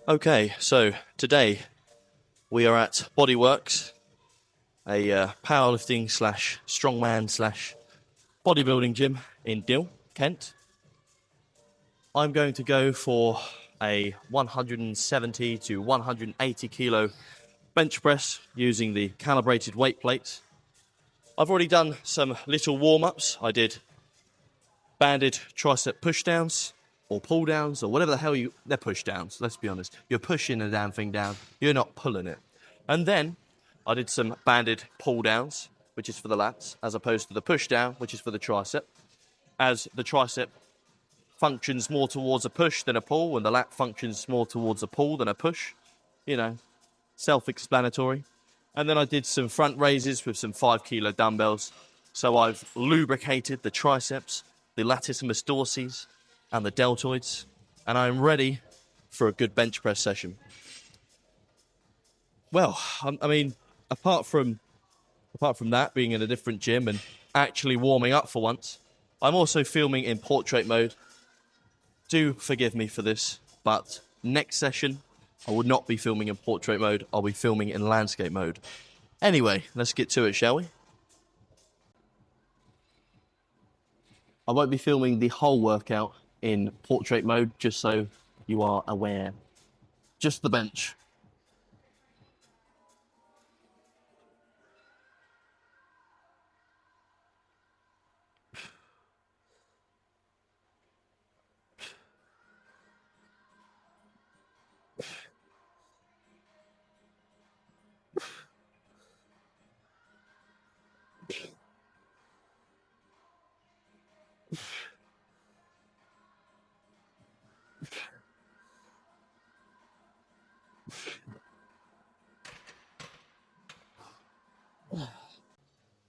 Okay, so today we are at Bodyworks, a powerlifting slash strongman slash bodybuilding gym in Dill, Kent. I'm going to go for a 170 to 180 kilo bench press using the calibrated weight plates. I've already done some little warm-ups. I did banded tricep pushdowns or pull downs or whatever the hell they're pushdowns, let's be honest. You're pushing the damn thing down, you're not pulling it. And then I did some banded pull downs, which is for the lats, as opposed to the push down, which is for the tricep. As the tricep functions more towards a push than a pull, and the lat functions more towards a pull than a push. You know, self-explanatory. And then I did some front raises with some 5 kilo dumbbells. So I've lubricated the triceps, the latissimus dorsis, and the deltoids, and I'm ready for a good bench press session. Well, I mean, apart from that, being in a different gym and actually warming up for once, I'm also filming in portrait mode. Do forgive me for this, but next session, I will not be filming in portrait mode. I'll be filming in landscape mode. Anyway, let's get to it, shall we? I won't be filming the whole workout in portrait mode, just so you are aware. Just the bench.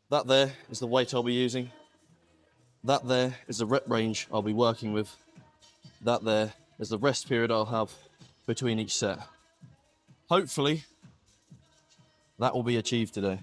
That there is the weight I'll be using. That there is the rep range I'll be working with. That there is the rest period I'll have between each set. Hopefully, that will be achieved today.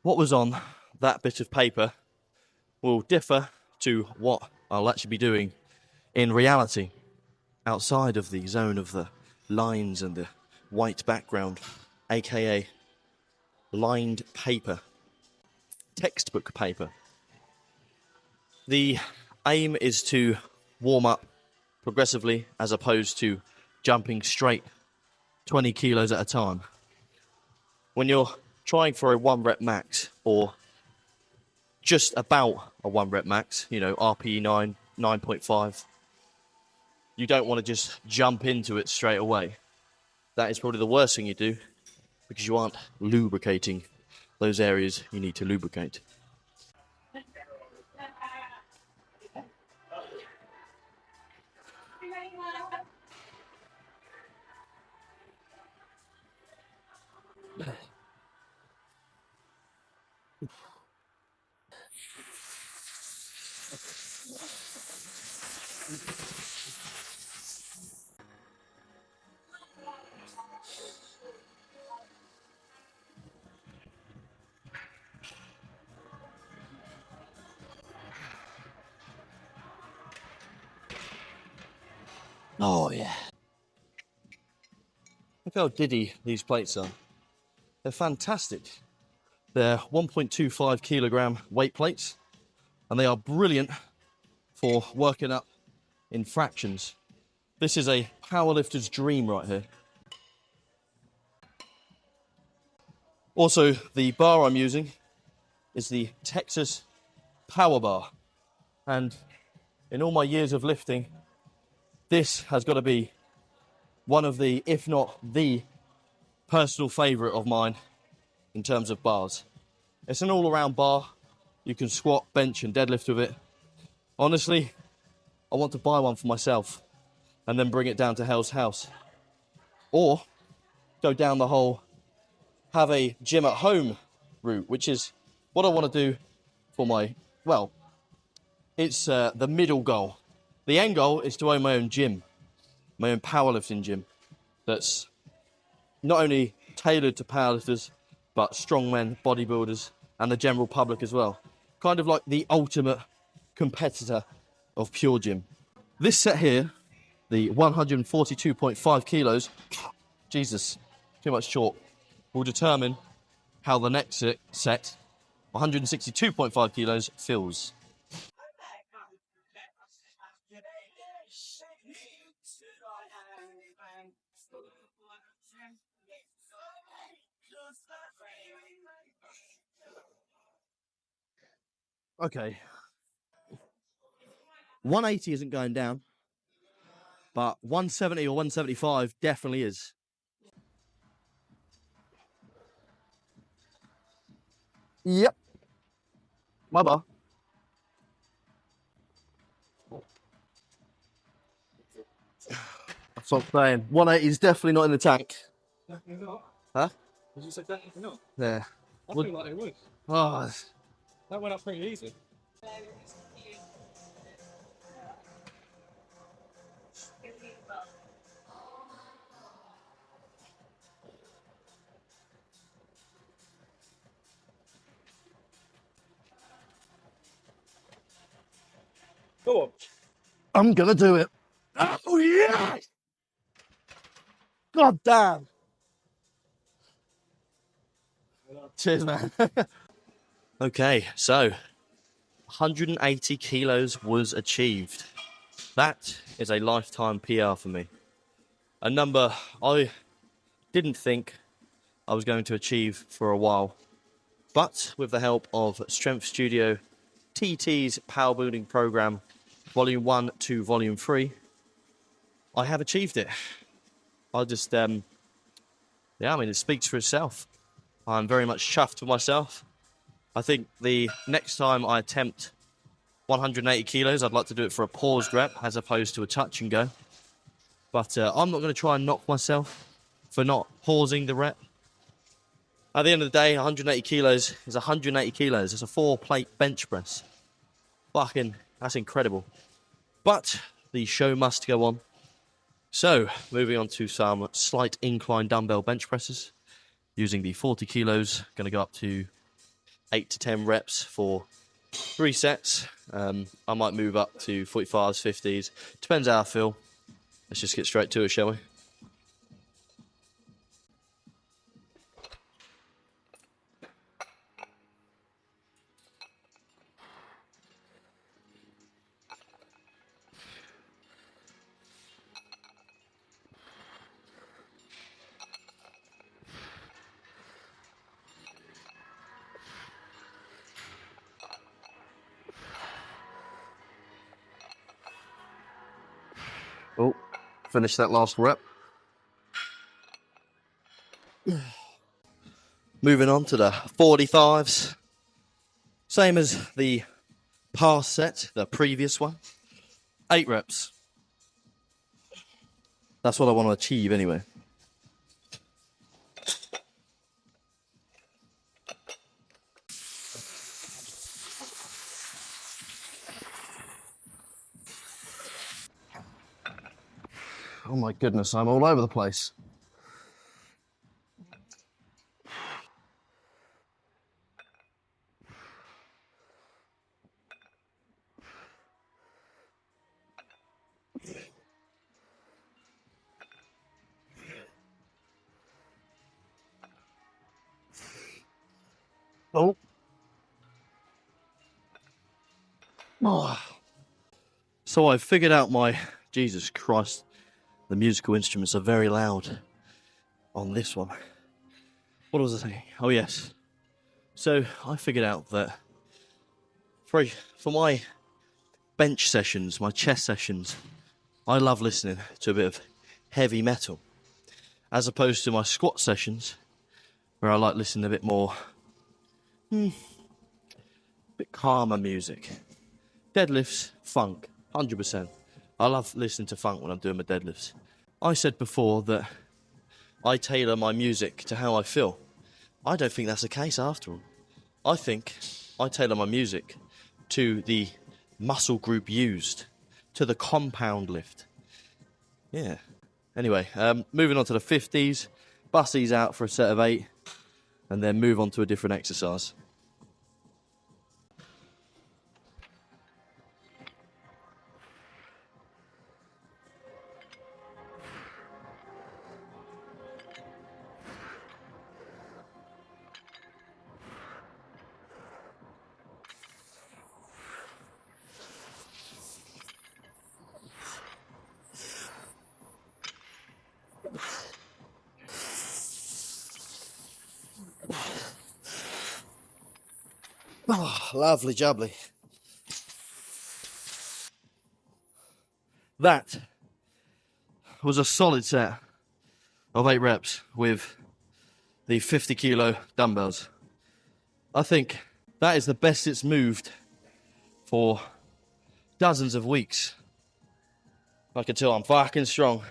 What was on that bit of paper will differ to what I'll actually be doing in reality, outside of the zone of the lines and the white background, aka lined paper, textbook paper. The aim is to warm up progressively as opposed to jumping straight 20 kilos at a time. When you're trying for a 1 rep max, or just about a 1 rep max, you know, RPE 9, 9.5, you don't want to just jump into it straight away. That is probably the worst thing you do, because you aren't lubricating those areas you need to lubricate. Oh, yeah. Look how diddy these plates are. They're fantastic. They're 1.25 kilogram weight plates, and they are brilliant for working up in fractions. This is a powerlifter's dream right here. Also, the bar I'm using is the Texas Power Bar. And in all my years of lifting, this has got to be one of the, if not the, personal favourite of mine in terms of bars. It's an all-around bar. You can squat, bench and deadlift with it. Honestly, I want to buy one for myself and then bring it down to Hell's House. Or go down the whole have a gym at home route, which is what I want to do for my, well, it's the middle goal. The end goal is to own my own gym, my own powerlifting gym that's not only tailored to powerlifters, but strongmen, bodybuilders, and the general public as well. Kind of like the ultimate competitor of pure gym. This set here, the 142.5 kilos, Jesus, too much chalk, will determine how the next set, 162.5 kilos, feels. Okay. 180 isn't going down, but 170 or 175 definitely is. Yep. My bar. That's what I'm saying. 180 is definitely not in the tank. Definitely not. Huh? Did you say definitely not? Yeah. I feel like it would. Oh, That went up pretty easy. Go on. I'm gonna do it. Oh, yeah! God damn. Cheers, man. Okay, so 180 kilos was achieved. That is a lifetime PR for me. A number I didn't think I was going to achieve for a while. But with the help of Strength Studio TT's Power Building Program, Volume 1 to Volume 3, I have achieved it. I just, yeah, I mean, it speaks for itself. I'm very much chuffed with myself. I think the next time I attempt 180 kilos, I'd like to do it for a paused rep as opposed to a touch and go. But I'm not going to try and knock myself for not pausing the rep. At the end of the day, 180 kilos is 180 kilos. It's a 4-plate bench press. Fucking, that's incredible. But the show must go on. So, moving on to some slight incline dumbbell bench presses. Using the 40 kilos, going to go up to 8 to 10 reps for 3 sets. I might move up to 45s, 50s. Depends how I feel. Let's just get straight to it, shall we? Oh, finish that last rep. Moving on to the 45s. Same as the past set, the previous one. 8 reps. That's what I want to achieve anyway. Oh my goodness, I'm all over the place. Oh. Oh. So I've figured out my... Jesus Christ, the musical instruments are very loud on this one. What was I saying? Oh yes. So I figured out that for my bench sessions, my chest sessions, I love listening to a bit of heavy metal, as opposed to my squat sessions, where I like listening to a bit more, bit calmer music. Deadlifts, funk, 100%. I love listening to funk when I'm doing my deadlifts. I said before that I tailor my music to how I feel. I don't think that's the case after all. I think I tailor my music to the muscle group used, to the compound lift. Yeah. Anyway, moving on to the 50s. Bust these out for a set of 8, and then move on to a different exercise. Oh, lovely jubbly. That was a solid set of 8 reps with the 50 kilo dumbbells. I think that is the best it's moved for dozens of weeks. I can tell I'm fucking strong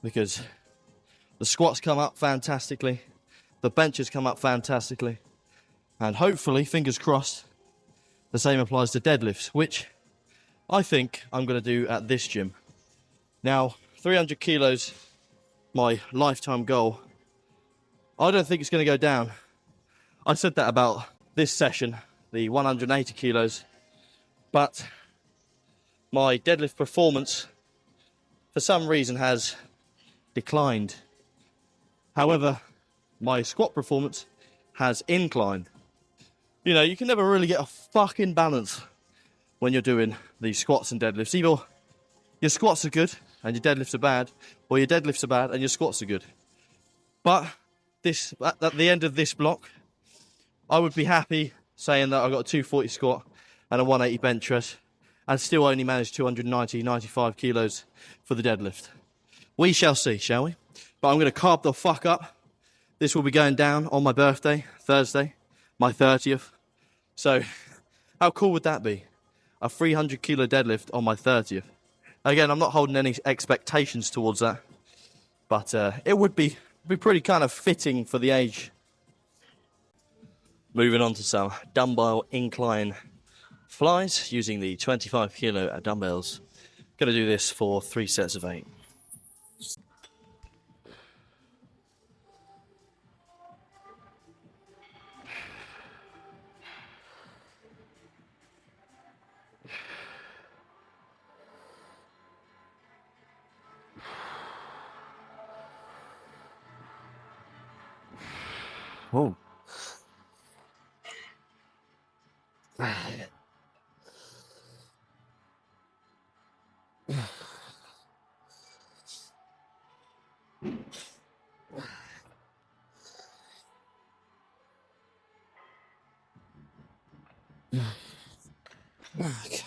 because the squats come up fantastically, the benches come up fantastically, and hopefully, fingers crossed, the same applies to deadlifts, which I think I'm going to do at this gym. Now, 300 kilos, my lifetime goal. I don't think it's going to go down. I said that about this session, the 180 kilos, but my deadlift performance, for some reason, has declined. However, my squat performance has inclined. You know, you can never really get a fucking balance when you're doing these squats and deadlifts. Either your squats are good and your deadlifts are bad, or your deadlifts are bad and your squats are good. But this, at the end of this block, I would be happy saying that I got a 240 squat and a 180 bench press and still only managed 95 kilos for the deadlift. We shall see, shall we? But I'm going to carb the fuck up. This will be going down on my birthday, Thursday, my 30th. So, how cool would that be? A 300 kilo deadlift on my 30th. Again, I'm not holding any expectations towards that, but it would be pretty kind of fitting for the age. Moving on to some dumbbell incline flies using the 25 kilo dumbbells. Going to do this for 3 sets of 8. Whoa. Okay.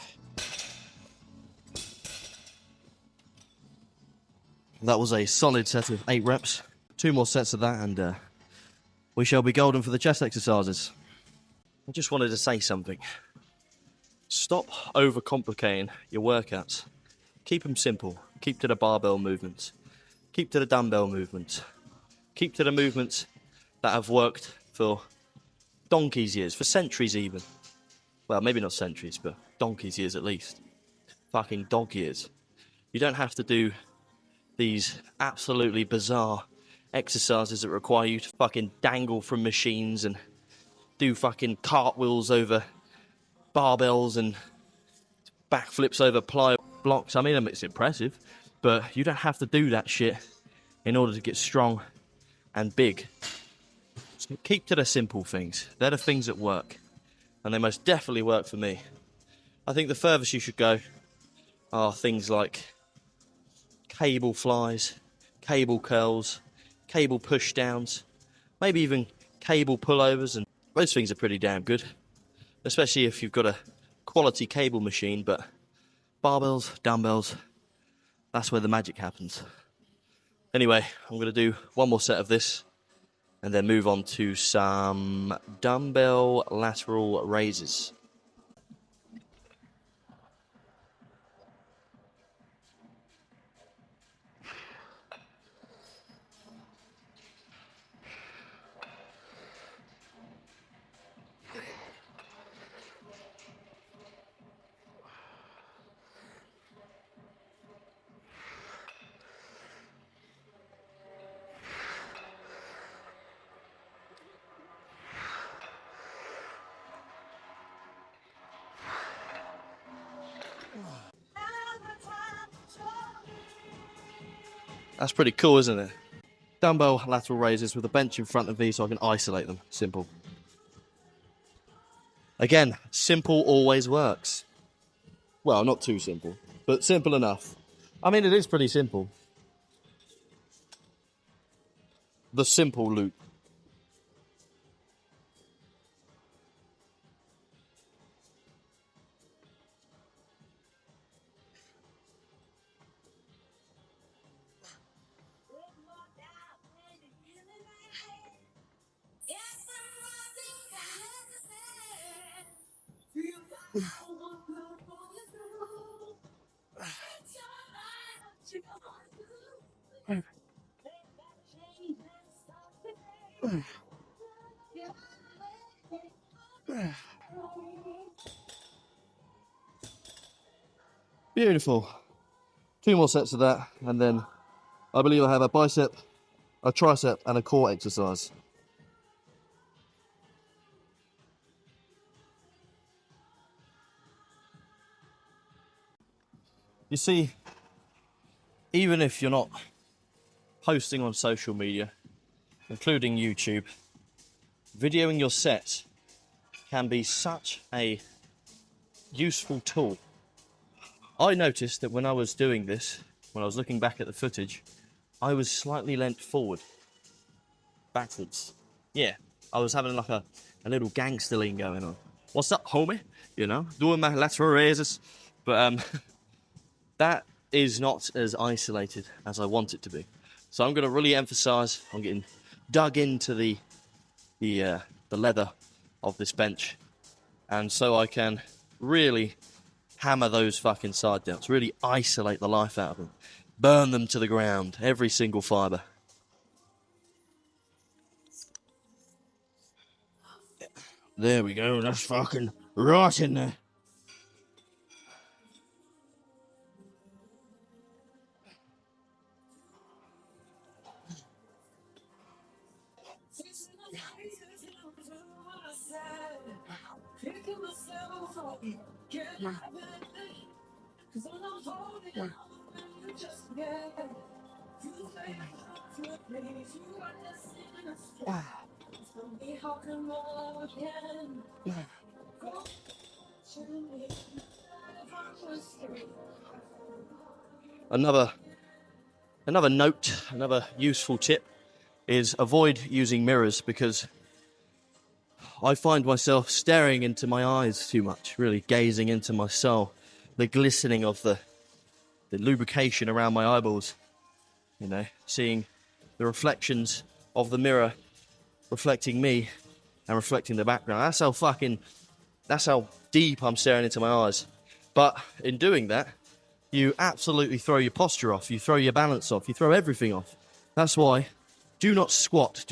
That was a solid set of 8 reps. 2 more sets of that and we shall be golden for the chest exercises. I just wanted to say something. Stop overcomplicating your workouts. Keep them simple. Keep to the barbell movements. Keep to the dumbbell movements. Keep to the movements that have worked for donkey's years, for centuries even. Well, maybe not centuries, but donkey's years at least. Fucking dog years. You don't have to do these absolutely bizarre exercises that require you to fucking dangle from machines and do fucking cartwheels over barbells and backflips over ply blocks. I mean, it's impressive, but you don't have to do that shit in order to get strong and big. So keep to the simple things. They're the things that work, and they most definitely work for me. I think the furthest you should go are things like cable flies, cable curls, cable pushdowns, maybe even cable pullovers, and those things are pretty damn good, especially if you've got a quality cable machine. But barbells, dumbbells, that's where the magic happens. Anyway, I'm going to do 1 more set of this and then move on to some dumbbell lateral raises. That's pretty cool, isn't it? Dumbbell lateral raises with a bench in front of me so I can isolate them. Simple. Again, simple always works. Well, not too simple, but simple enough. I mean, it is pretty simple. The simple loop. Beautiful. 2 more sets of that, and then I believe I have a bicep, a tricep, and a core exercise. You see, even if you're not posting on social media, including YouTube, videoing your sets can be such a useful tool. I noticed that when I was doing this, when I was looking back at the footage, I was slightly leant forward, backwards. Yeah, I was having like a little gangster lean going on. What's up, homie? You know, doing my lateral raises. But that is not as isolated as I want it to be. So I'm going to really emphasize on getting dug into the leather of this bench, and so I can really hammer those fucking side delts, really isolate the life out of them, burn them to the ground, every single fiber. There we go, that's fucking right in there. Another note, another useful tip is avoid using mirrors, because I find myself staring into my eyes too much, really gazing into my soul, the glistening of the lubrication around my eyeballs, you know, seeing the reflections of the mirror reflecting me and reflecting the background. That's how deep I'm staring into my eyes. But in doing that, you absolutely throw your posture off, you throw your balance off, you throw everything off. That's why do not squat,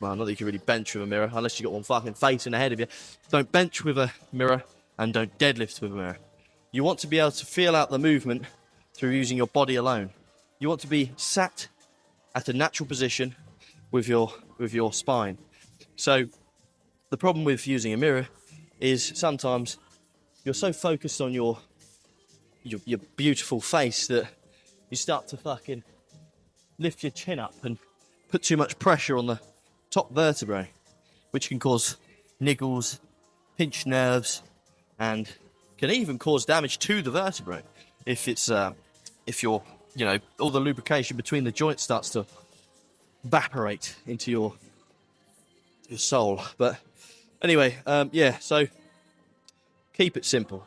well, not that you can really bench with a mirror, unless you've got one fucking facing ahead of you. Don't bench with a mirror, and don't deadlift with a mirror. You want to be able to feel out the movement through using your body alone. You want to be sat at a natural position with your spine. So the problem with using a mirror is sometimes you're so focused on your beautiful face that you start to fucking lift your chin up and put too much pressure on the top vertebrae, which can cause niggles, pinched nerves, and can even cause damage to the vertebrae if you're, you know, all the lubrication between the joints starts to evaporate into your soul. But anyway, yeah, so keep it simple.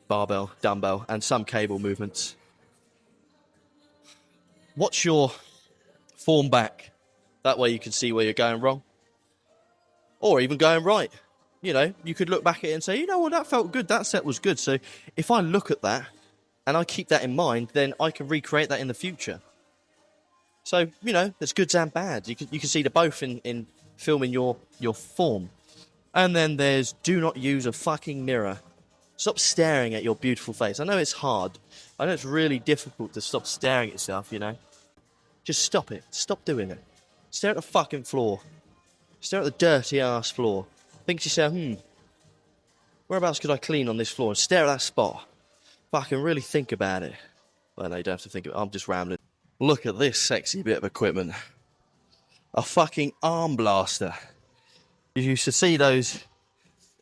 Barbell, dumbbell, and some cable movements. Watch your form back. That way you can see where you're going wrong. Or even going right. You know, you could look back at it and say, you know what, that felt good, that set was good. So if I look at that and I keep that in mind, then I can recreate that in the future. So, you know, there's goods and bads. You can see the both in filming your form. And then there's do not use a fucking mirror. Stop staring at your beautiful face. I know it's hard. I know it's really difficult to stop staring at yourself, you know. Just stop it. Stop doing it. Stare at the fucking floor. Stare at the dirty ass floor. Think to yourself, whereabouts could I clean on this floor? And stare at that spot. Fucking really think about it. Well, no, you don't have to think about it. I'm just rambling. Look at this sexy bit of equipment. A fucking arm blaster. You used to see those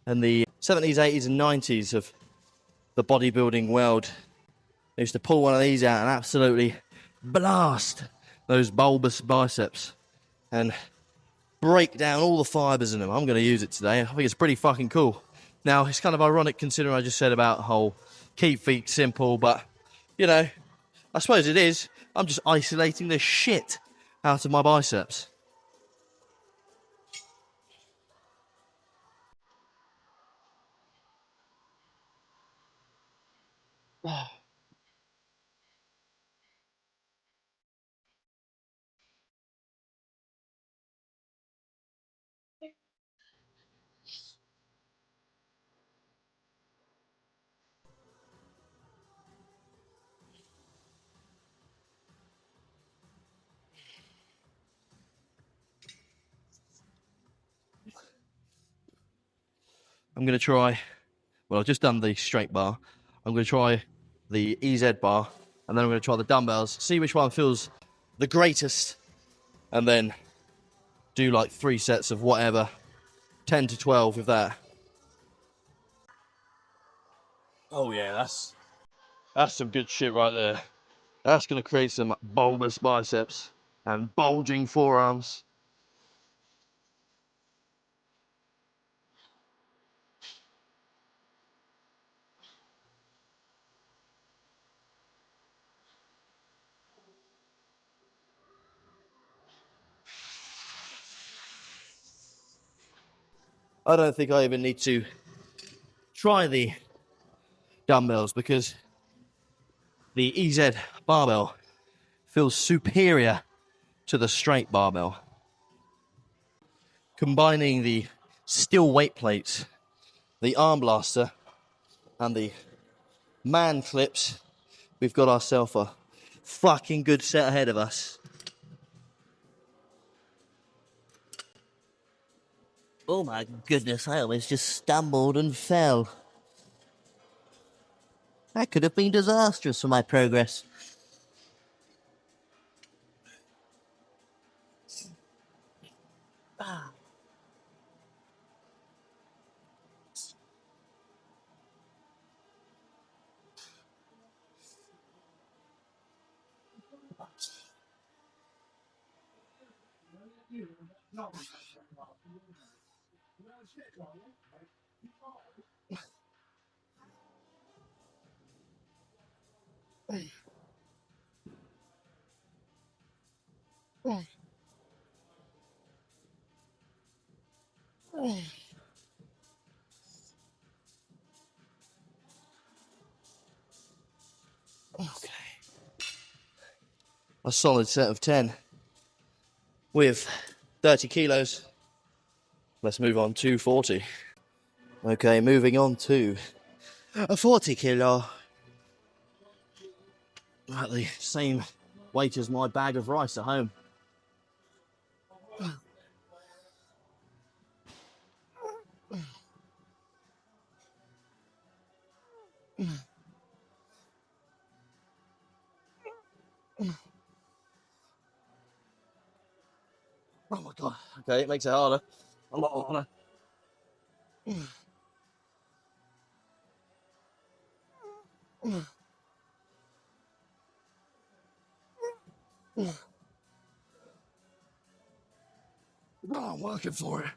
in the 70s, 80s and 90s of the bodybuilding world. They used to pull one of these out and absolutely blast those bulbous biceps and break down all the fibers in them. I'm going to use it today. I think it's pretty fucking cool. Now, it's kind of ironic considering I just said about the whole keep feet simple, but, you know, I suppose it is. I'm just isolating the shit out of my biceps. I'm going to try, well, I've just done the straight bar. I'm going to try the EZ bar, and then I'm going to try the dumbbells, see which one feels the greatest, and then do like 3 sets of whatever, 10 to 12 with that. Oh yeah, that's some good shit right there. That's going to create some bulbous biceps and bulging forearms. I don't think I even need to try the dumbbells because the EZ barbell feels superior to the straight barbell. Combining the steel weight plates, the arm blaster, and the man clips, we've got ourselves a fucking good set ahead of us. Oh my goodness, I almost just stumbled and fell. That could have been disastrous for my progress. Okay. A solid set of 10 with 30 kilos. Let's move on to 40. Okay, moving on to a 40 kilo. At the same weight as my bag of rice at home. Oh my god. Okay, it makes it harder. A lot harder. Oh, I'm working for it.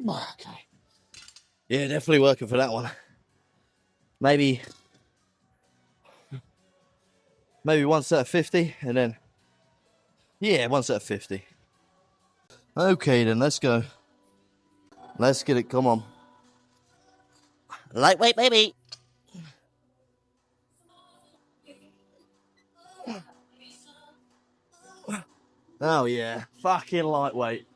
Okay. Yeah, definitely working for that one. Maybe one set of 50 and then, yeah, one set of 50. Okay then, let's go. Let's get it, come on. Lightweight, baby. Oh yeah, fucking lightweight.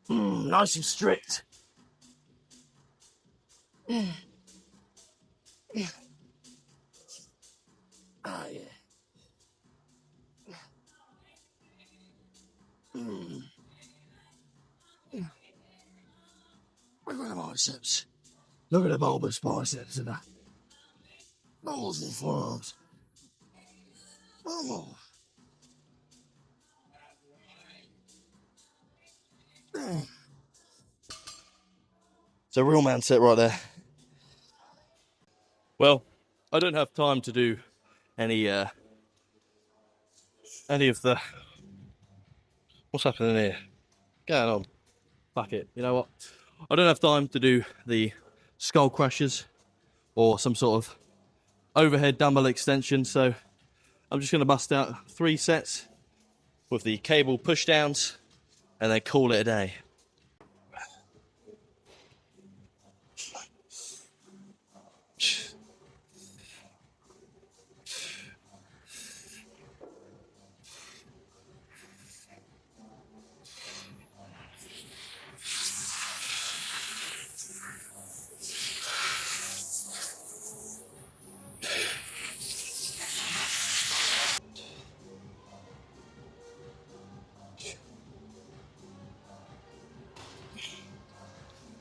Nice and strict. Oh yeah. biceps. Look at the bulbous biceps and the balls and forearms. Oh. It's a real man set right there. Well, I don't have time to do any of the... What's happening here? Going on. Fuck it. You know what? I don't have time to do the skull crushers or some sort of overhead dumbbell extension, so I'm just going to bust out 3 sets with the cable pushdowns and then call it a day.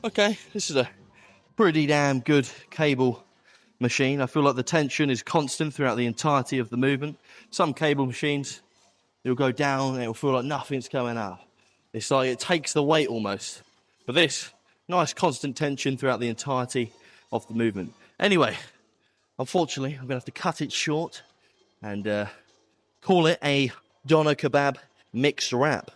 Okay, this is a pretty damn good cable machine. I feel like the tension is constant throughout the entirety of the movement. Some cable machines, you'll go down and it'll feel like nothing's coming up. It's like it takes the weight almost. But this, nice constant tension throughout the entirety of the movement. Anyway, unfortunately, I'm going to have to cut it short and call it a doner kebab mixed wrap.